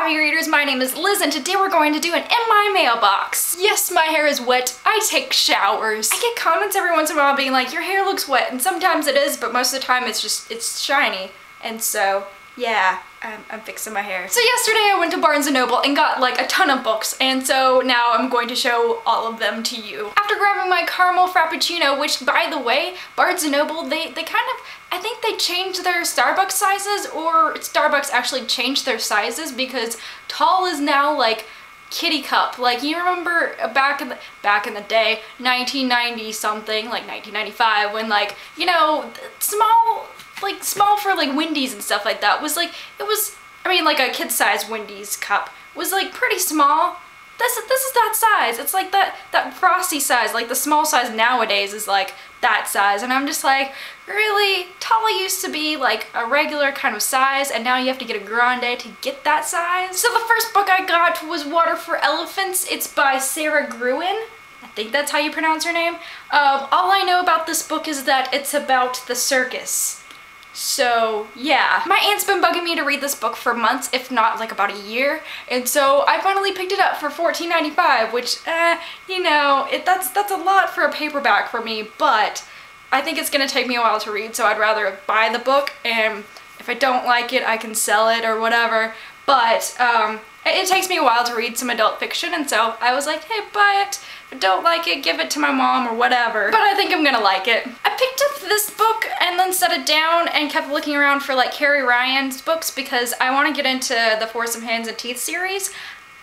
Hi readers, my name is Liz and today we're going to do an In My Mailbox. Yes, my hair is wet. I take showers. I get comments every once in a while being like, your hair looks wet, and sometimes it is, but most of the time it's shiny. And so, yeah, I'm fixing my hair. So yesterday I went to Barnes & Noble and got like a ton of books, and so now I'm going to show all of them to you. After grabbing my caramel frappuccino, which by the way, Barnes & Noble, they kind of, I think they changed their Starbucks sizes, or Starbucks actually changed their sizes because tall is now like kitty cup. Like, you remember back in the day, 1990 something, like 1995, when like, you know, small for like Wendy's and stuff like that was like, I mean like a kid size Wendy's cup was like pretty small. This is that size. It's like that frosty size, like the small size nowadays is like that size, and I'm just like, really? Tall used to be like a regular kind of size, and now you have to get a grande to get that size. So the first book I got was Water for Elephants. It's by Sarah Gruen. I think that's how you pronounce her name. All I know about this book is that it's about the circus. So yeah, my aunt's been bugging me to read this book for months, if not like about a year, and so I finally picked it up for $14.95, which, you know, that's a lot for a paperback for me, but I think it's gonna take me a while to read, so I'd rather buy the book, and if I don't like it, I can sell it or whatever, but it takes me a while to read some adult fiction, and so I was like, hey, buy it. If I don't like it, give it to my mom or whatever. But I think I'm gonna like it. I picked up this book and then set it down and kept looking around for like Carrie Ryan's books because I want to get into the Foursome Hands and Teeth series.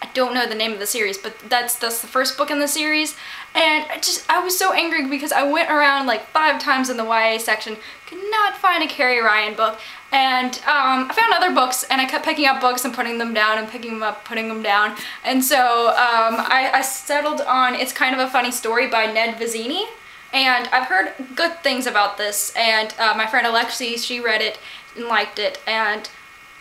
I don't know the name of the series, but that's the first book in the series. And I was so angry because I went around like 5 times in the YA section, could not find a Carrie Ryan book. And I found other books, and I kept picking up books and putting them down and picking them up, putting them down. And so I settled on It's Kind of a Funny Story by Ned Vizzini. And I've heard good things about this, and my friend Alexi, she read it and liked it. And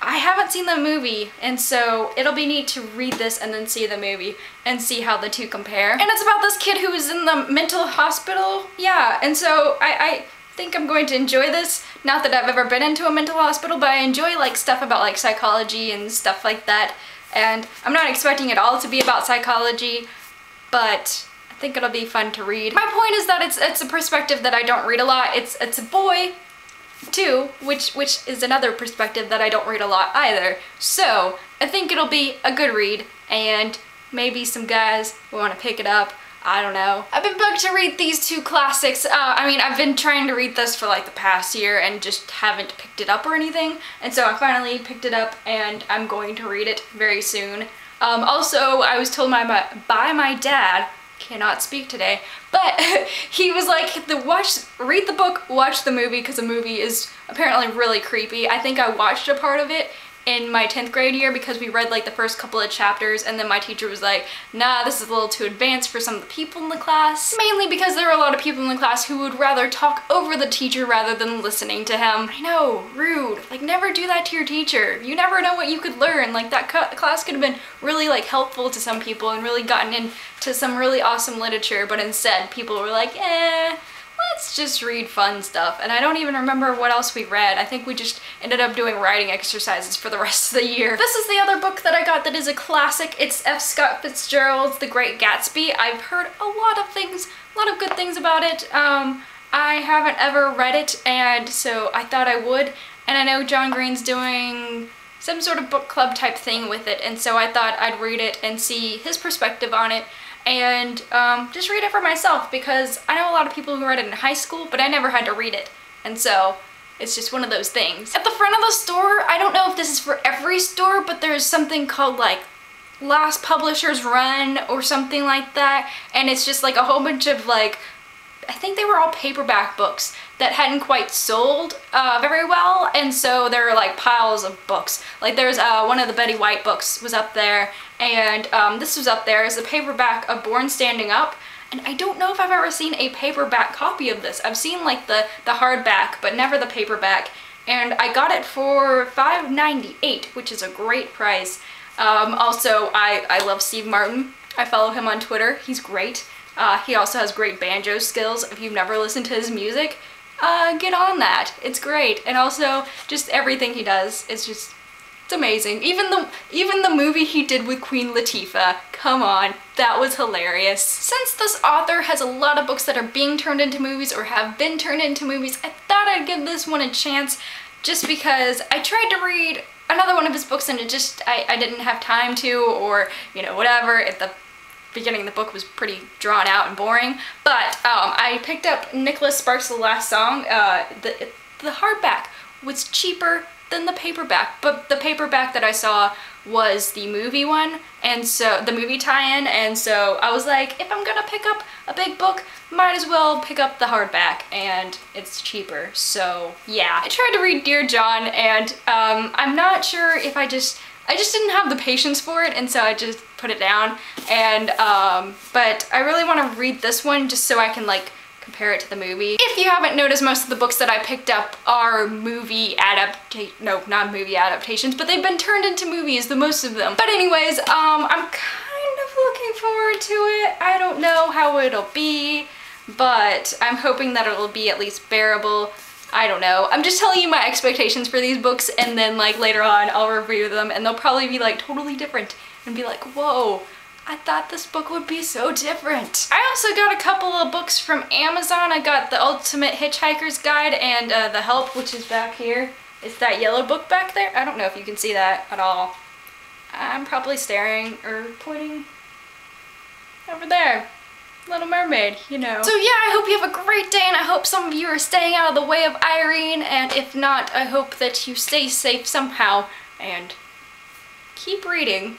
I haven't seen the movie, and so it'll be neat to read this and then see the movie and see how the two compare. And it's about this kid who is in the mental hospital. Yeah, and so I think I'm going to enjoy this. Not that I've ever been into a mental hospital, but I enjoy like stuff about like psychology and stuff like that. And I'm not expecting it all to be about psychology, but I think it'll be fun to read. My point is that it's a perspective that I don't read a lot. It's a boy too, which is another perspective that I don't read a lot either. So I think it'll be a good read, and maybe some guys will want to pick it up. I don't know. I've been bugged to read these 2 classics. I mean, I've been trying to read this for like the past year and just haven't picked it up or anything. And so I finally picked it up and I'm going to read it very soon. Also, I was told by my dad, cannot speak today, but he was like, read the book, watch the movie, because the movie is apparently really creepy. I think I watched a part of it in my 10th grade year because we read like the first couple of chapters, and then my teacher was like, nah, this is a little too advanced for some of the people in the class. Mainly because there were a lot of people in the class who would rather talk over the teacher rather than listening to him. I know, rude. Like, never do that to your teacher. You never know what you could learn. Like, that class could have been really like helpful to some people and really gotten into some really awesome literature, but instead people were like, let's just read fun stuff. And I don't even remember what else we read. I think we just ended up doing writing exercises for the rest of the year. This is the other book that I got that is a classic. It's F. Scott Fitzgerald's The Great Gatsby. I've heard a lot of good things about it. I haven't ever read it, and so I thought I would. And I know John Green's doing some sort of book club type thing with it, and so I thought I'd read it and see his perspective on it, and just read it for myself, because I know a lot of people who read it in high school, but I never had to read it, and so it's just one of those things. At the front of the store, I don't know if this is for every store, but there's something called like Last Publisher's Run or something like that, and it's just like a whole bunch of like, I think they were all paperback books that hadn't quite sold very well, and so there are like piles of books. Like there's one of the Betty White books was up there, and this was up there as a paperback of Born Standing Up, and I don't know if I've ever seen a paperback copy of this. I've seen like the hardback, but never the paperback, and I got it for $5.98, which is a great price. Also, I love Steve Martin. I follow him on Twitter. He's great. He also has great banjo skills. If you've never listened to his music, get on that. It's great. And also, just everything he does is just, it's amazing. Even the movie he did with Queen Latifah, come on, that was hilarious. Since this author has a lot of books that are being turned into movies or have been turned into movies, I thought I'd give this one a chance just because I tried to read another one of his books and it just, I didn't have time to, or, you know, whatever. At the beginning of the book was pretty drawn out and boring, but I picked up Nicholas Sparks' The Last Song. The hardback was cheaper than the paperback, but the paperback that I saw was the movie one, and so the movie tie-in, and so I was like, if I'm gonna pick up a big book, might as well pick up the hardback, and it's cheaper. So yeah, I tried to read Dear John, and I'm not sure if I just didn't have the patience for it, and so I just put it down. And but I really want to read this one just so I can like compare it to the movie. If you haven't noticed, most of the books that I picked up are not movie adaptations, but they've been turned into movies, the most of them. But anyways, I'm kind of looking forward to it. I don't know how it'll be, but I'm hoping that it'll be at least bearable. I don't know. I'm just telling you my expectations for these books, and then like later on I'll review them and they'll probably be like totally different and be like, whoa, I thought this book would be so different. I also got a couple of books from Amazon. I got The Ultimate Hitchhiker's Guide and The Help, which is back here. It's that yellow book back there. I don't know if you can see that at all. I'm probably staring or pointing over there. Little Mermaid, you know. So yeah, I hope you have a great day, and I hope some of you are staying out of the way of Irene, and if not, I hope that you stay safe somehow, and keep reading.